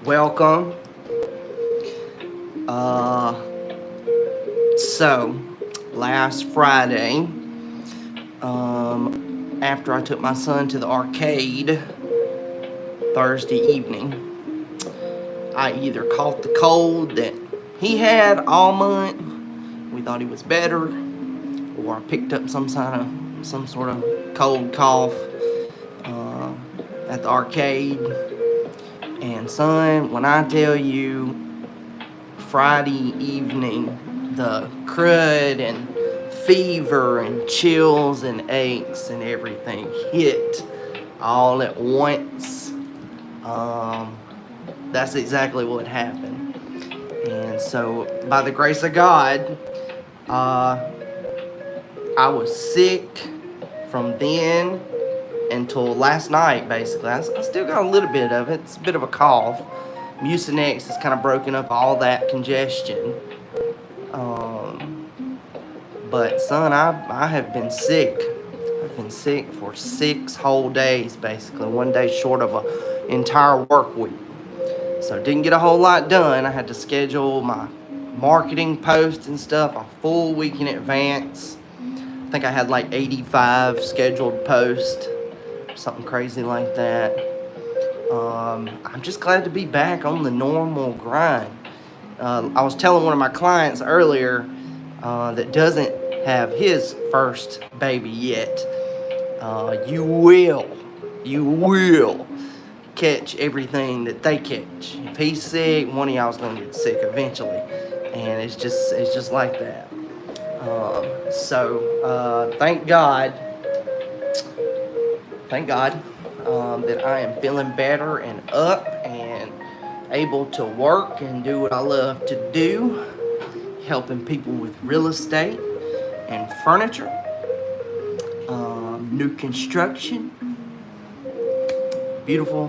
Welcome. So last Friday, after I took my son to the arcade Thursday evening, I either caught the cold that he had all month, we thought he was better, or I picked up some sort of cold cough at the arcade. And son, when I tell you Friday evening, the crud and fever and chills and aches and everything hit all at once, that's exactly what happened. And so, by the grace of God, I was sick from then until last night, basically. I still got a little bit of it. It's a bit of a cough. Mucinex has kind of broken up all that congestion. But son, I have been sick. I've been sick for 6 whole days, basically. 1 day short of an entire work week. So didn't get a whole lot done. I had to schedule my marketing posts and stuff a full week in advance. I think I had like 85 scheduled posts, something crazy like that. I'm just glad to be back on the normal grind. I was telling one of my clients earlier that doesn't have his first baby yet, you will catch everything that they catch. If he's sick, one of y'all's gonna get sick eventually, and it's just like that. So thank God that I am feeling better and up and able to work and do what I love to do, helping people with real estate and furniture, new construction. Beautiful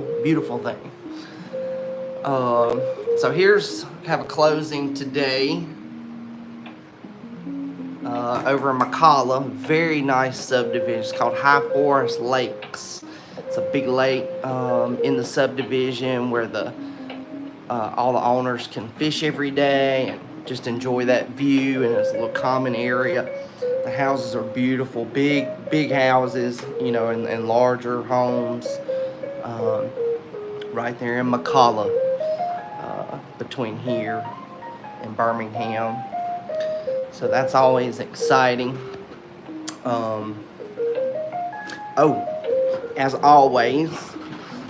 thing. So have a closing today over in McCalla. Very nice subdivision. It's called High Forest Lakes. It's a big lake in the subdivision where all the owners can fish every day and just enjoy that view, and it's a little common area. The houses are beautiful, big houses, and larger homes. Right there in McCalla, between here and Birmingham. So that's always exciting. As always,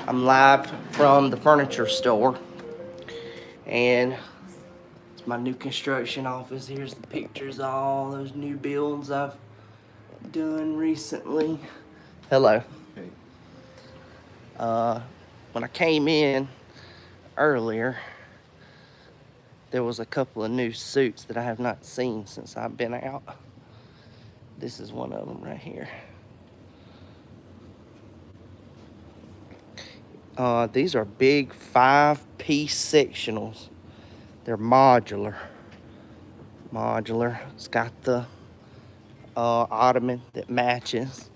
I'm live from the furniture store, and it's my new construction office. Here's the pictures of all those new builds I've done recently. Hello. Hey. When I came in earlier, there was a couple of new suits that I have not seen since I've been out. This is one of them right here. These are big 5-piece sectionals. They're modular. It's got the ottoman that matches.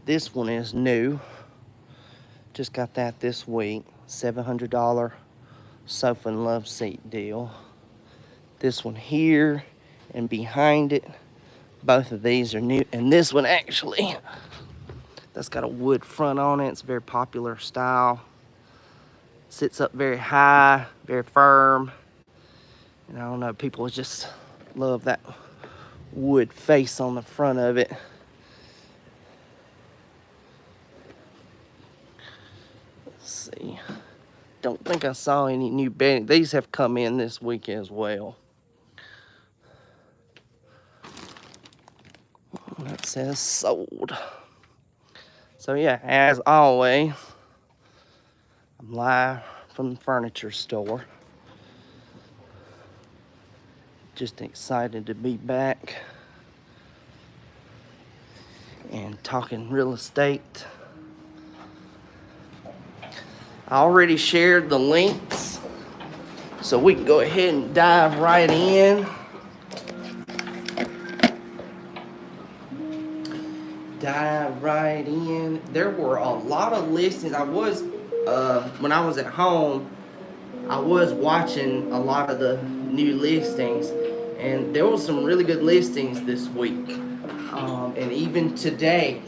This one is new. Just got that this week. $700 sofa and love seat deal. This one here and behind it, both of these are new. And this one actually, that's got a wood front on it. It's a very popular style. Sits up very high, very firm. And I don't know, people just love that wood face on the front of it. Let's see. Don't think I saw any new bedding. These have come in this week as well. That says sold. So yeah, as always, I'm live from the furniture store. Just excited to be back and talking real estate. I already shared the links, so we can go ahead and dive right in. There were a lot of listings. When I was at home, I was watching a lot of the new listings, and there was some really good listings this week. And even today,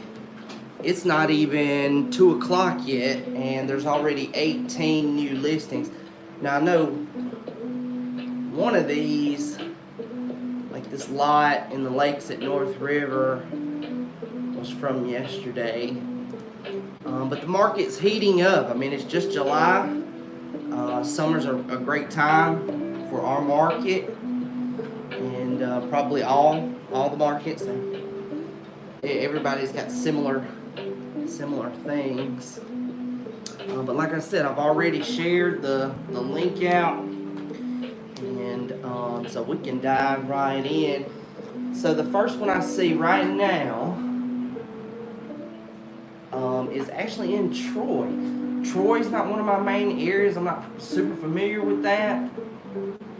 it's not even 2 o'clock yet, and there's already 18 new listings. Now I know one of these, like this lot in the lakes at North River, was from yesterday. But the market's heating up. I mean, it's just July. Summer's a great time for our market, and probably all the markets. Everybody's got similar things. But like I said, I've already shared the link out, and so we can dive right in. So the first one I see right now is actually in Troy. Troy's not one of my main areas. I'm not super familiar with that.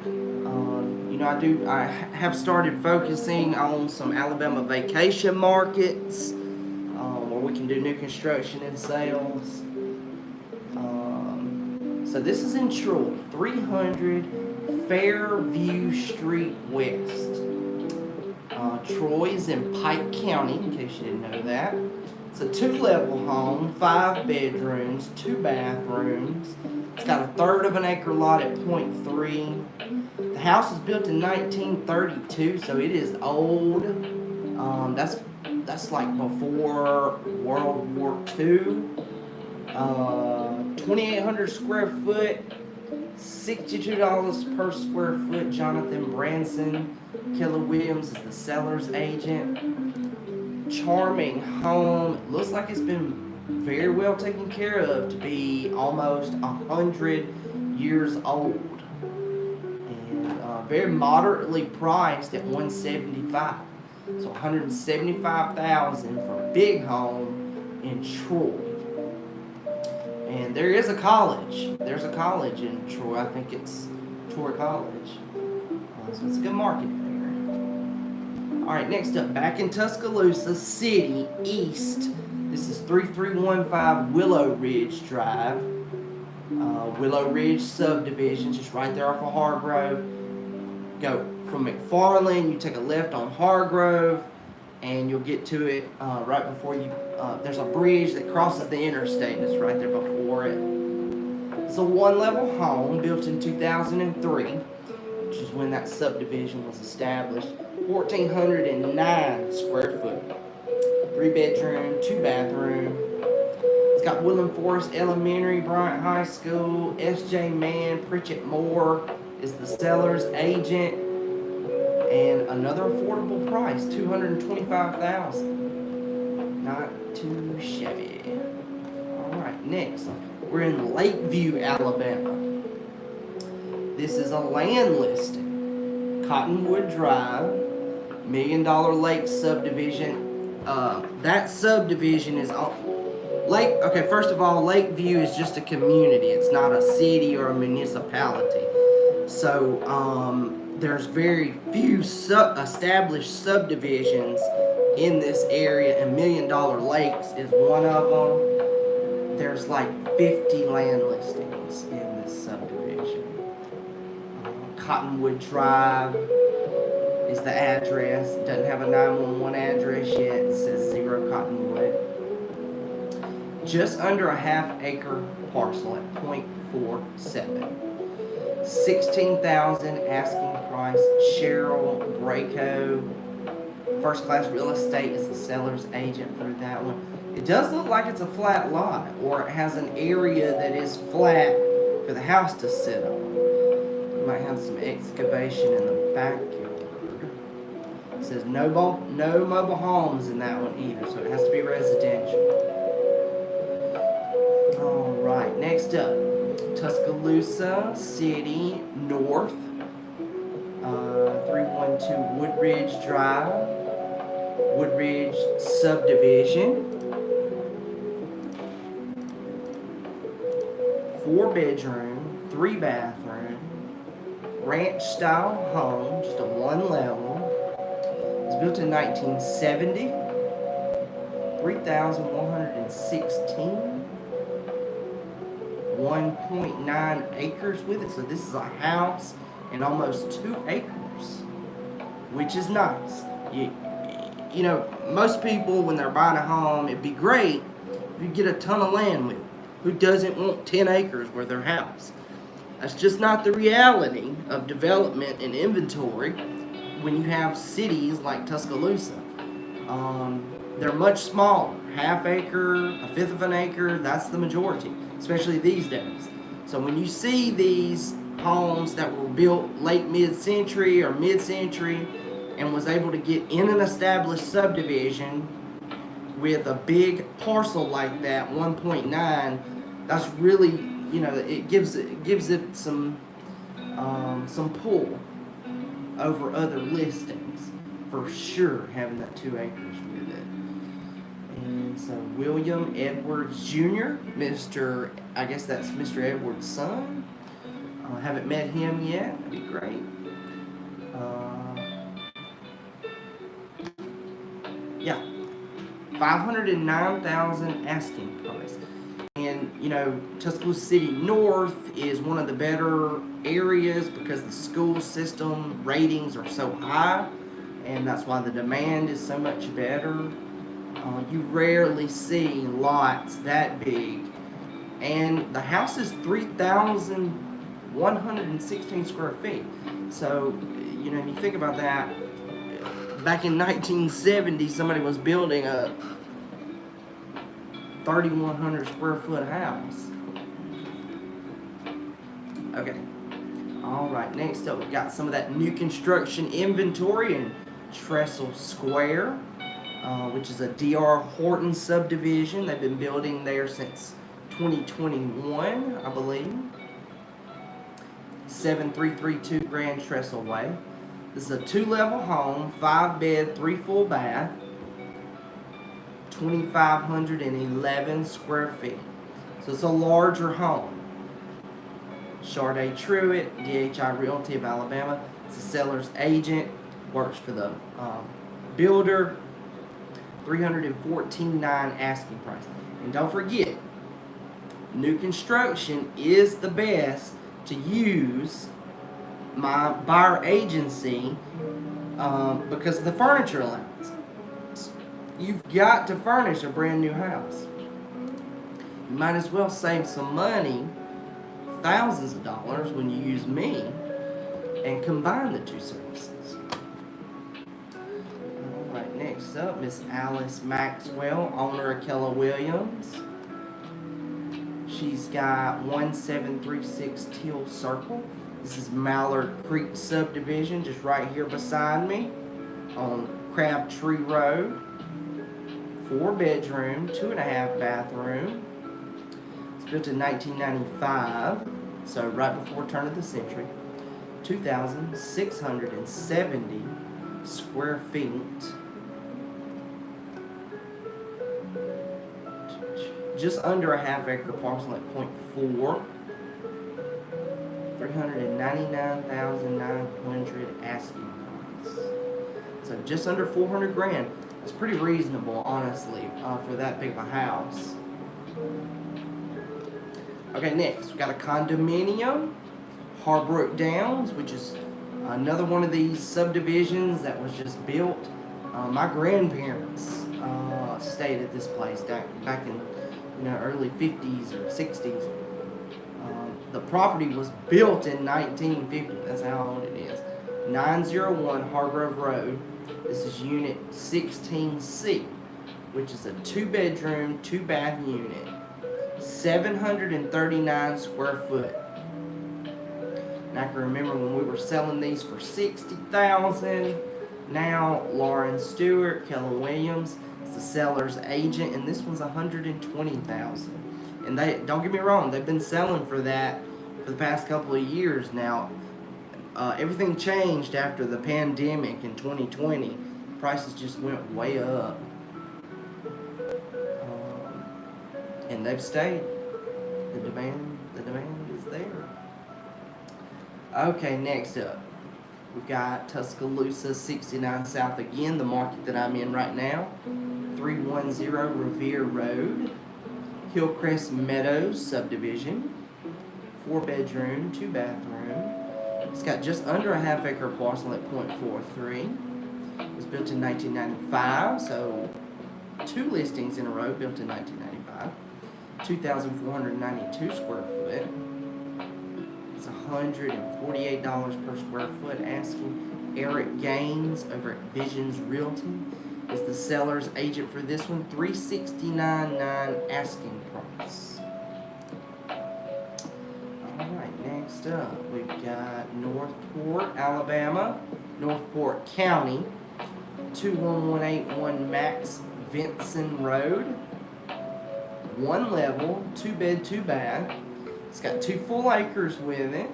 You know, I have started focusing on some Alabama vacation markets where we can do new construction and sales. So this is in Troy, 300 Fairview Street West. Troy is in Pike County, in case you didn't know that. It's a 2-level home, 5 bedrooms, 2 bathrooms. It's got a third of an acre lot at 0.3. The house was built in 1932, so it is old. That's like before World War II. 2,800 square foot, $62 per square foot. Jonathan Branson, Keller Williams is the seller's agent. Charming home. It looks like it's been very well taken care of to be almost 100 years old, and very moderately priced at $175. So $175,000 for a big home in Troy. And there is a college. There's a college in Troy. I think it's Troy College. So it's a good market there. All right, next up, back in Tuscaloosa City East. This is 3315 Willow Ridge Drive. Willow Ridge subdivision, just right there off of Hargrove. Go from McFarland, you take a left on Hargrove, and you'll get to it right before you. There's a bridge that crosses the interstate, and it's right there before it. It's a 1-level home built in 2003, which is when that subdivision was established. 1,409 square foot, 3 bedroom, 2 bathroom. It's got Woodland Forest Elementary, Bryant High School. S.J. Mann, Pritchett Moore is the seller's agent, and another affordable price, $225,000. Not too shabby. All right, next we're in Lakeview, Alabama. This is a land listing, Cottonwood Drive, $1 Million Lake subdivision. That subdivision is on Lake. Okay, first of all, Lakeview is just a community. It's not a city or a municipality. So there's very few established subdivisions in this area, and $1 Million Lakes is one of them. There's like 50 land listings in this subdivision. Cottonwood Drive is the address. It doesn't have a 911 address yet. It says 0 Cottonwood. Just under a half-acre parcel at 0.47. $16,000 asking price. Cheryl Braco, First Class Real Estate, is the seller's agent for that one. It does look like it's a flat lot, or it has an area that is flat for the house to sit on. You might have some excavation in the backyard. It says no mobile homes in that one either, so it has to be residential. All right, next up, Tuscaloosa City North, 312 Woodridge Drive, Woodridge subdivision. 4 bedroom, 3 bathroom, ranch style home, just a 1 level. It was built in 1970. 3,116. 1.9 acres with it. So this is a house and almost 2 acres, which is nice. You know, most people when they're buying a home, it'd be great if you get a ton of land with it. Who doesn't want 10 acres with their house? That's just not the reality of development and inventory when you have cities like Tuscaloosa. They're much smaller. Half acre, a fifth of an acre, that's the majority, especially these days. So when you see these homes that were built late mid-century or mid-century and was able to get in an established subdivision with a big parcel like that, 1.9, that's really, you know, it gives it some pull over other listings for sure, having that 2 acres with it. And so William Edwards Jr., I guess that's Mr. Edwards' son. I haven't met him yet. That'd be great. Yeah, $509,000 asking price. And you know, Tuscaloosa City North is one of the better areas because the school system ratings are so high, and that's why the demand is so much better. You rarely see lots that big, and the house is 3,116 square feet. So, you know, you think about that. Back in 1970, somebody was building a 3,100 square foot house. Okay. All right. Next up, we've got some of that new construction inventory in Trestle Square, which is a D.R. Horton subdivision. They've been building there since 2021, I believe. 7332 Grand Trestle Way. This is a 2-level home, 5-bed, 3 full bath, 2,511 square feet. So it's a larger home. Sharday Truitt, DHI Realty of Alabama. It's the seller's agent, works for the builder. $314,900 asking price. And don't forget, new construction is the best to use my buyer agency because of the furniture allowance. You've got to furnish a brand new house. You might as well save some money, thousands of dollars, when you use me and combine the two services. Alright, next up, Miss Alice Maxwell, owner of Keller Williams. She's got 1736 Teal Circle. This is Mallard Creek subdivision, just right here beside me on Crabtree Road. 4-bedroom, 2.5 bathroom. It's built in 1995, so right before turn of the century. 2,670 square feet. Just under a half-acre parcel at 0.4. $399,900 asking price. So just under $400,000. It's pretty reasonable, honestly, for that big of a house. Okay, next we've got a condominium, Harbrook Downs, which is another one of these subdivisions that was just built. My grandparents stayed at this place back in early 50s or 60s. The property was built in 1950. That's how old it is. 901 Hargrove Road. This is unit 16C, which is a 2-bedroom, 2-bath unit. 739 square foot. And I can remember when we were selling these for $60,000. Now Lauren Stewart, Keller Williams, is the seller's agent, and this one's $120,000. And they, don't get me wrong, they've been selling for that for the past couple of years now. Everything changed after the pandemic in 2020. Prices just went way up. And they've stayed. The demand is there. Okay, next up, we've got Tuscaloosa 69 South again, the market that I'm in right now. 310 Revere Road. Hillcrest Meadows subdivision. 4-bedroom, 2-bathroom. It's got just under a half-acre parcel at .43. It was built in 1995, so 2 listings in a row built in 1995. 2,492 square foot. It's $148 per square foot asking. Eric Gaines over at Visions Realty is the seller's agent for this one. $369.9 asking price. Alright, next up we've got Northport, Alabama, Northport County, 21181 Max Vinson Road. 1 level, 2-bed, 2-bath. It's got 2 full acres with it.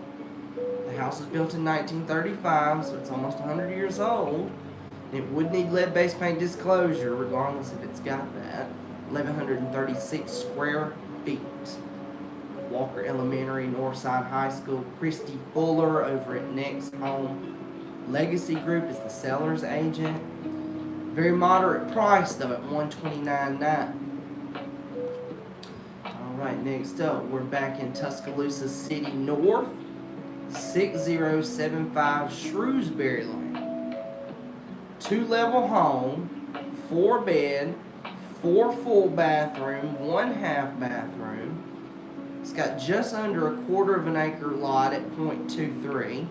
The house was built in 1935, so it's almost 100 years old. It would need lead-based paint disclosure, regardless if it's got that. 1,136 square feet. Walker Elementary, Northside High School. Christy Fuller over at Next Home Legacy Group is the seller's agent. Very moderate price though at $129.9. Alright, next up we're back in Tuscaloosa City North. 6075 Shrewsbury Lane. 2-level home, 4-bed, 4 full bathroom, 1 half bathroom. It's got just under a quarter of an acre lot at .23.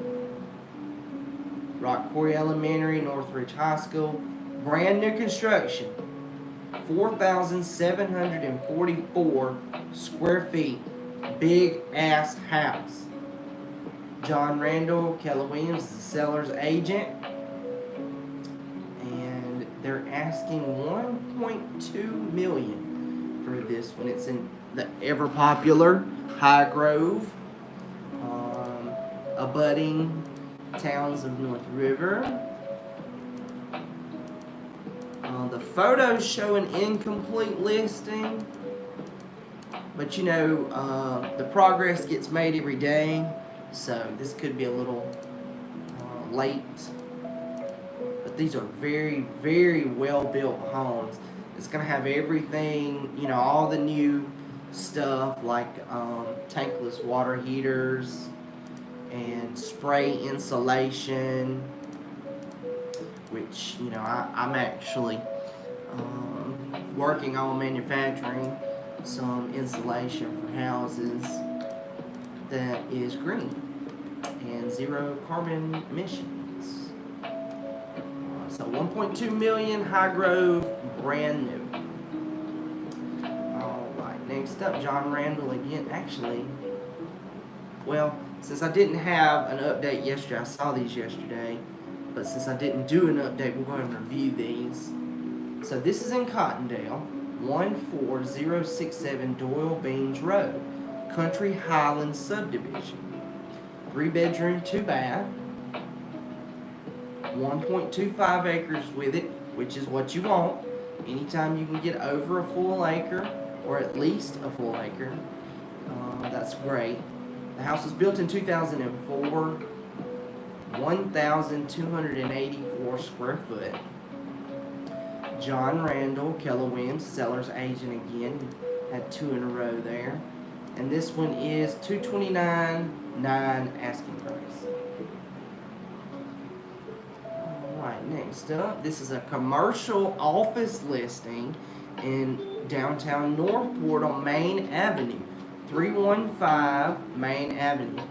Rock Quarry Elementary, Northridge High School. Brand new construction. 4,744 square feet. Big ass house. John Randall, Keller Williams is the seller's agent. And they're asking $1.2 million for this one. It's in the ever popular High Grove, abutting towns of North River. The photos show an incomplete listing, but you know, the progress gets made every day, so this could be a little late. But these are very, very well built homes. It's gonna have everything, you know, all the new stuff like tankless water heaters and spray insulation, which, you know, I'm actually working on manufacturing some insulation for houses that is green and 0 carbon emissions. So 1.2 million, High Grove, brand new. Alright, next up, John Randall again. Actually, well, since I didn't have an update yesterday, I saw these yesterday, but since I didn't do an update, we're going to review these. So this is in Cottondale, 14067 Doyle Beans Road, Country Highlands subdivision. 3-bedroom, 2-bath, 1.25 acres with it, which is what you want. Anytime you can get over a full acre, or at least a full acre, that's great. The house was built in 2004, 1,284 square foot. John Randall, Keller Williams, seller's agent again, had 2 in a row there. And this one is $229.9 asking price. Alright, next up, this is a commercial office listing in downtown Northport on Main Avenue. 315 Main Avenue.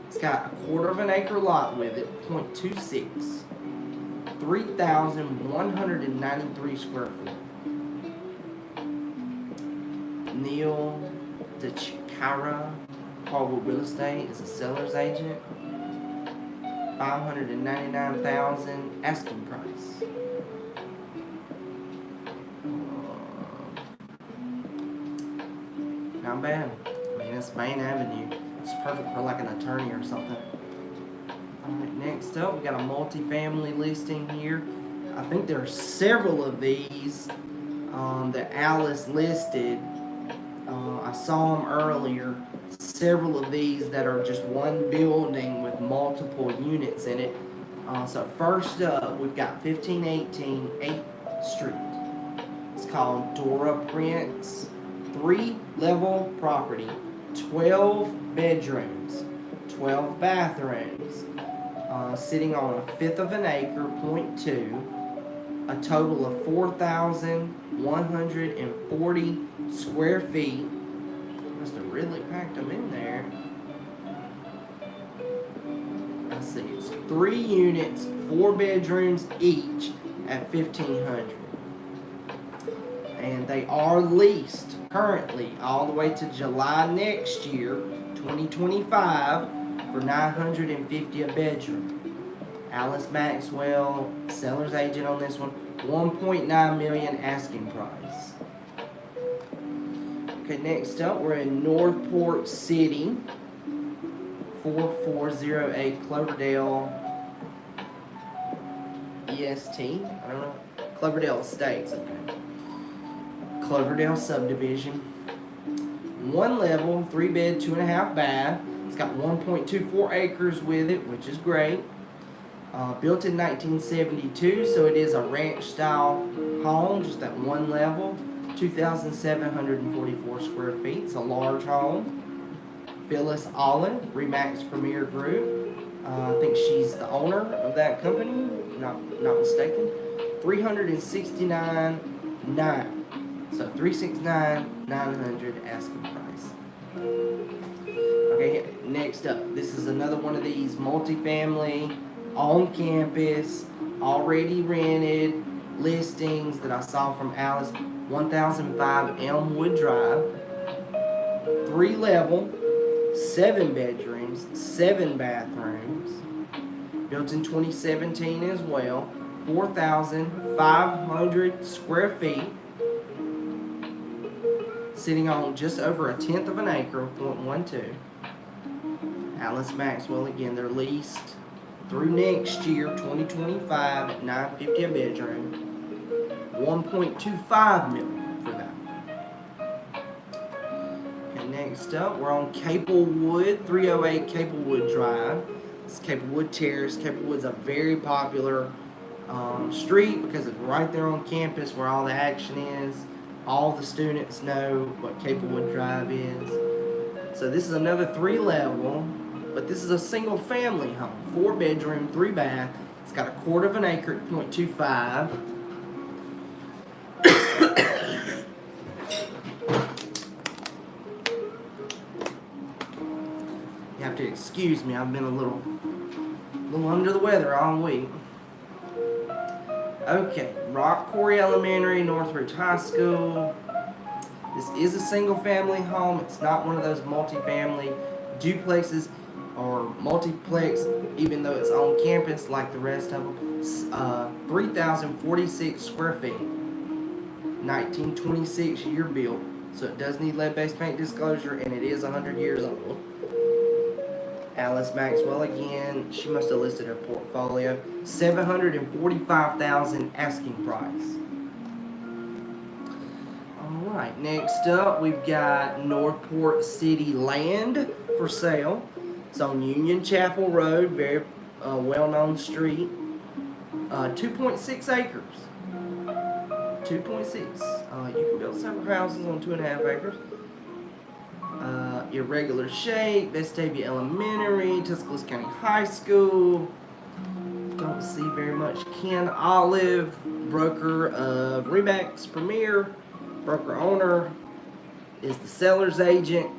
It's got a quarter of an acre lot with it, .26. 3,193 square feet. Neil DeChicara, Hardwood Real Estate, is a seller's agent. $599,000 asking price. Not bad. I mean, it's Main Avenue. It's perfect for like an attorney or something. Alright, next up, we got a multifamily listing here. I think there are several of these that Alice listed. I saw them earlier. Several of these that are just one building with multiple units in it. So first up, we've got 1518 8th Street. It's called Dora Prince. 3-level property, 12 bedrooms, 12 bathrooms, sitting on a fifth of an acre, 0.2, a total of 4,140 square feet. Must have really packed them in there. Let's see, it's 3 units, 4 bedrooms each at $1,500. And they are leased currently all the way to July next year, 2025, for $950 a bedroom. Alice Maxwell, seller's agent on this one, $1.9 million asking price. Okay, next up we're in Northport City, 4408 Cloverdale EST. I don't know. Cloverdale Estates. Okay. Cloverdale subdivision. 1 level, 3 bed, 2.5 bath. It's got 1.24 acres with it, which is great. Built in 1972, so it is a ranch style home, just at 1 level. 2,744 square feet. It's a large home. Phyllis Olive, Remax Premier Group. I think she's the owner of that company, not mistaken. $369,900. So $369,900 asking price. Okay, next up, this is another one of these multifamily, on campus, already rented listings that I saw from Alice. 1005 Elmwood Drive. 3 level, 7 bedrooms, 7 bathrooms. Built in 2017 as well. 4,500 square feet. Sitting on just over 1/10 of an acre, 0.12. Alice Maxwell, again, they're leased through next year, 2025, at $950 a bedroom. $1.25 million for that. Okay, next up, we're on Caplewood, 308 Caplewood Drive. It's Caplewood Terrace. Caplewood's a very popular street because it's right there on campus where all the action is. All the students know what Caplewood Drive is. So this is another 3 level, but this is a single family home. 4 bedroom, 3 bath. It's got a 1/4 of an acre at 0.25. You have to excuse me, I've been a little under the weather all week. Okay, Rock Quarry Elementary, Northridge High School. This is a single family home. It's not one of those multifamily duplexes or multiplex, even though it's on campus like the rest of them. 3,046 square feet. 1926 year built. So it does need lead-based paint disclosure, and it is 100 years old. Alice Maxwell, again, she must have listed her portfolio. $745,000 asking price. Alright, next up we've got Northport City land for sale. It's on Union Chapel Road, very well-known street. 2.6 acres. 2.6. You can build several houses on 2.5 acres. Irregular shape, Vestavia Elementary, Tuscaloosa County High School. Don't see very much. Ken Olive, broker of Remax Premier, broker owner, is the seller's agent.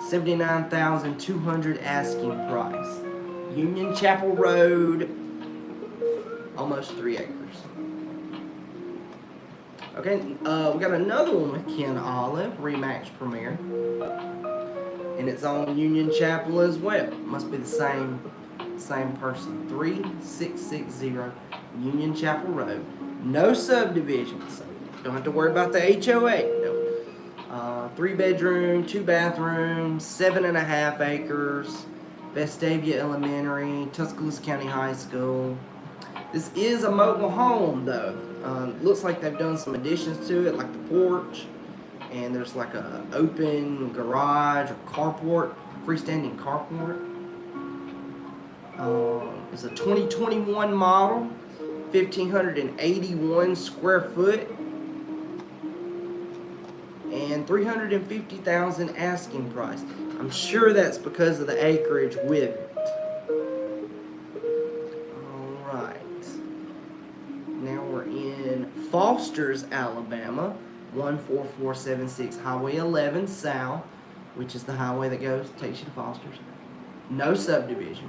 $79,200 asking price. Union Chapel Road, almost 3 acres. Okay, we got another one with Ken Olive, Remax Premier. And it's on Union Chapel as well. Must be the same person. 3660 Union Chapel Road. No subdivision, so don't have to worry about the HOA. No. 3 bedroom, 2 bathrooms, 7.5 acres. Vestavia Elementary, Tuscaloosa County High School. This is a mobile home though. Looks like they've done some additions to it, like the porch. And there's like a open garage or carport, freestanding carport. It's a 2021 model, 1,581 square foot. and $350,000 asking price. I'm sure that's because of the acreage with it. Alright. Now we're in Foster's, Alabama. 14476 Highway 11 South, which is the highway that takes you to Foster's. No subdivision.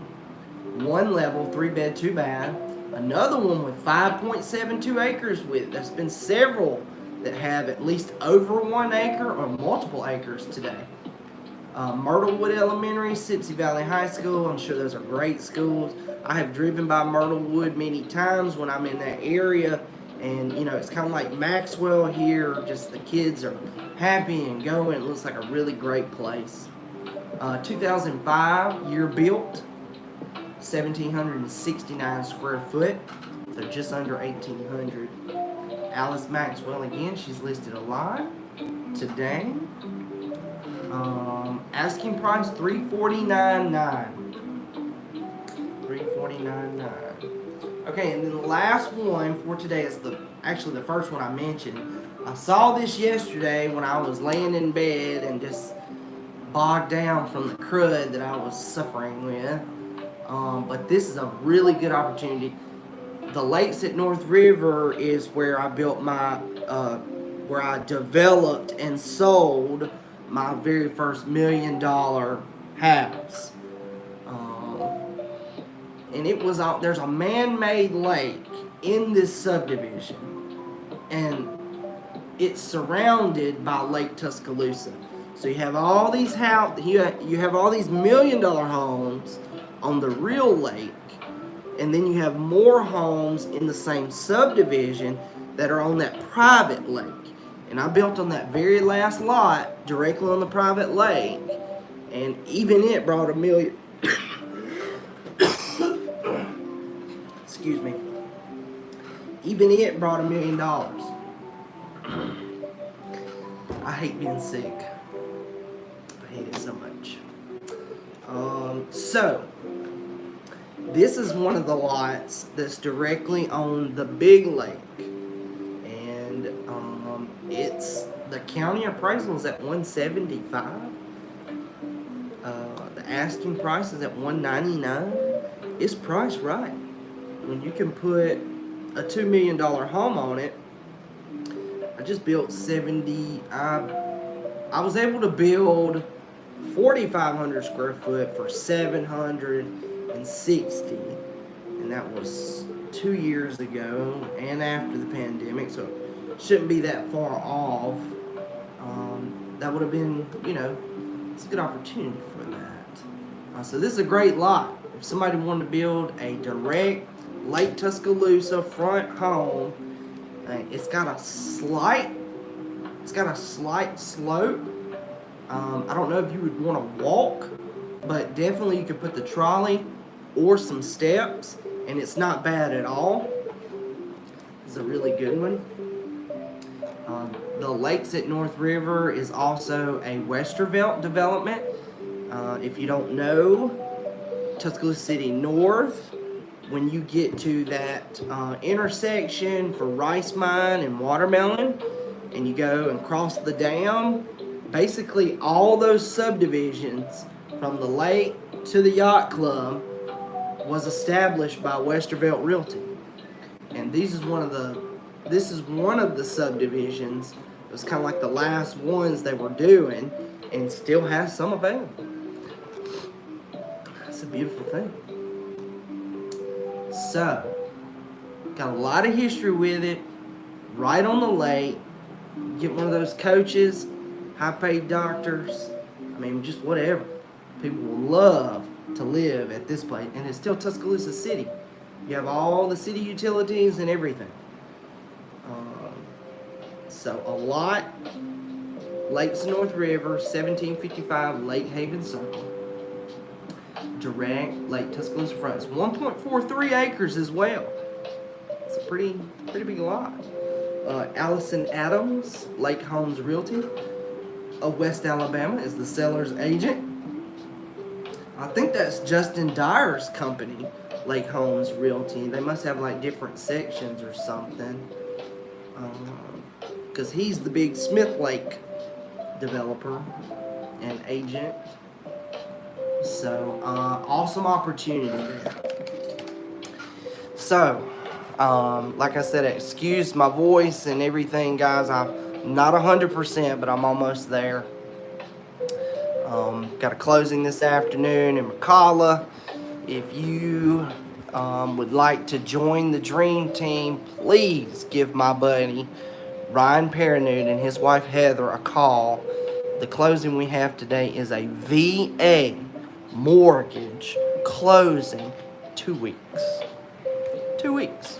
One level, 3-bed, 2-bath. Another one with 5.72 acres with it. There's been several that have at least over 1 acre or multiple acres today. Myrtlewood Elementary, Sipsey Valley High School. I'm sure those are great schools. I have driven by Myrtlewood many times when I'm in that area. And, you know, it's kind of like Maxwell here. Just the kids are happy and going. It looks like a really great place. 2005, year built. 1,769 square foot. So just under 1,800. Alice Maxwell again. She's listed alive today. Asking price $349,900. $349,900. Okay, and then the last one for today is actually the first one I mentioned. I saw this yesterday when I was laying in bed and just bogged down from the crud that I was suffering with. But this is a really good opportunity. The lakes at North River is where I built my, where I developed and sold my very first $1 million house. And it was there's a man-made lake in this subdivision, and it's surrounded by Lake Tuscaloosa. So you have all these you have all these $1 million homes on the real lake, and then you have more homes in the same subdivision that are on that private lake. And I built on that very last lot directly on the private lake, and even it brought $1 million. Excuse me. Even it brought $1 million. I hate being sick. I hate it so much. So this is one of the lots that's directly on the big lake, and it's the county appraisal is at $175. The asking price is at $199. It's priced right. When you can put a $2 million home on it, I just built 70. I was able to build 4,500 square foot for $760, and that was 2 years ago and after the pandemic, so it shouldn't be that far off. That would have been, you know, it's a good opportunity for that. So this is a great lot. If somebody wanted to build a direct Lake Tuscaloosa front home, it's got a slight slope. I don't know if you would want to walk, but definitely you could put the trolley or some steps, and it's not bad at all. It's a really good one. The Lakes at North River is also a Westervelt development. If you don't know, Tuscaloosa City North, when you get to that intersection for Rice Mine and Watermelon, and you go and cross the dam, basically all those subdivisions from the lake to the yacht club was established by Westervelt Realty. And this is one of the subdivisions. It was kind of like the last ones they were doing, and still has some available. It's a beautiful thing. So, got a lot of history with it, right on the lake. Get one of those coaches, high-paid doctors, I mean, just whatever. People will love to live at this place, and it's still Tuscaloosa City. You have all the city utilities and everything. So a lot, Lakes North River, 1755 Lake Haven Circle. Direct Lake Tuscaloosa front. It's 1.43 acres as well. It's a pretty big lot. Allison Adams, Lake Homes Realty of West Alabama, is the seller's agent. I think that's Justin Dyer's company, Lake Homes Realty. They must have like different sections or something. Because he's the big Smith Lake developer and agent. So, awesome opportunity there. So, like I said, excuse my voice and everything, guys. I'm not 100%, but I'm almost there. Got a closing this afternoon in McCalla. If you would like to join the dream team, please give my buddy Ryan Perrineau and his wife Heather a call. The closing we have today is a VA mortgage closing. 2 weeks. 2 weeks.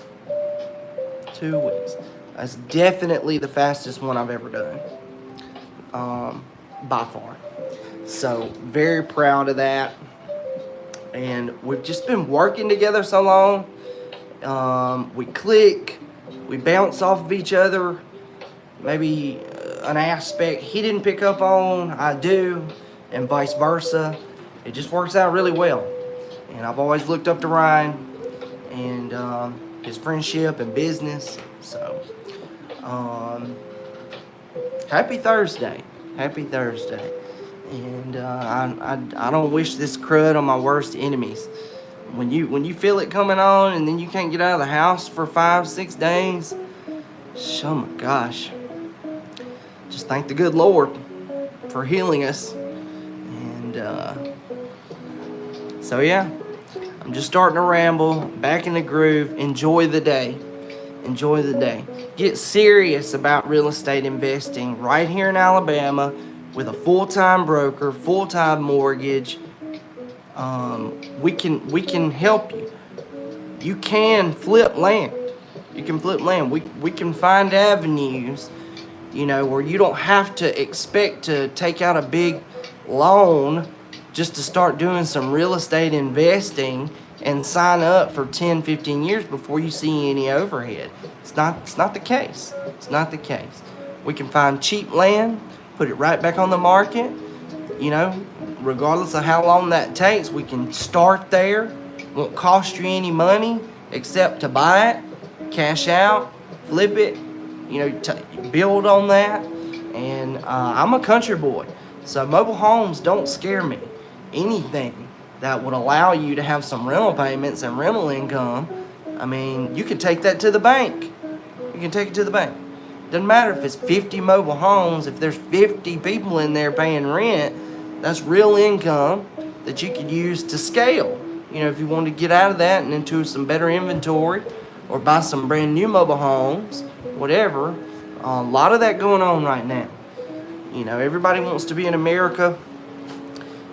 2 weeks. That's definitely the fastest one I've ever done. By far. So, very proud of that. And we've just been working together so long. We click. We bounce off of each other. Maybe an aspect he didn't pick up on, I do. And vice versa. It just works out really well. And I've always looked up to Ryan and his friendship and business. So, happy Thursday. Happy Thursday. And I don't wish this crud on my worst enemies. When you feel it coming on and then you can't get out of the house for 5-6 days, oh my gosh. Just thank the good Lord for healing us. And so yeah, I'm just starting to ramble, back in the groove. Enjoy the day. Enjoy the day. Get serious about real estate investing right here in Alabama with a full-time broker, full-time mortgage. We can help you. You can flip land. You can flip land. We can find avenues, where you don't have to expect to take out a big loan just to start doing some real estate investing and sign up for 10, 15 years before you see any overhead. It's not the case. It's not the case. We can find cheap land, put it right back on the market, regardless of how long that takes. We can start there. Won't cost you any money except to buy it, cash out, flip it, build on that. And I'm a country boy, so mobile homes don't scare me. Anything that would allow you to have some rental payments and rental income, you can take that to the bank. You can take it to the bank. Doesn't matter if it's 50 mobile homes. If there's 50 people in there paying rent, that's real income that you could use to scale. If you want to get out of that and into some better inventory or buy some brand new mobile homes, whatever. A lot of that going on right now. Everybody wants to be in America.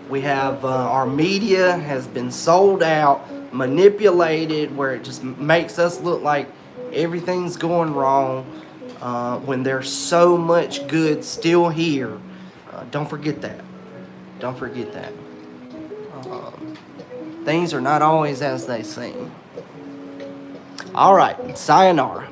We have our media has been sold out, manipulated, where it just makes us look like everything's going wrong when there's so much good still here. Don't forget that. Don't forget that. Things are not always as they seem. All right, sayonara.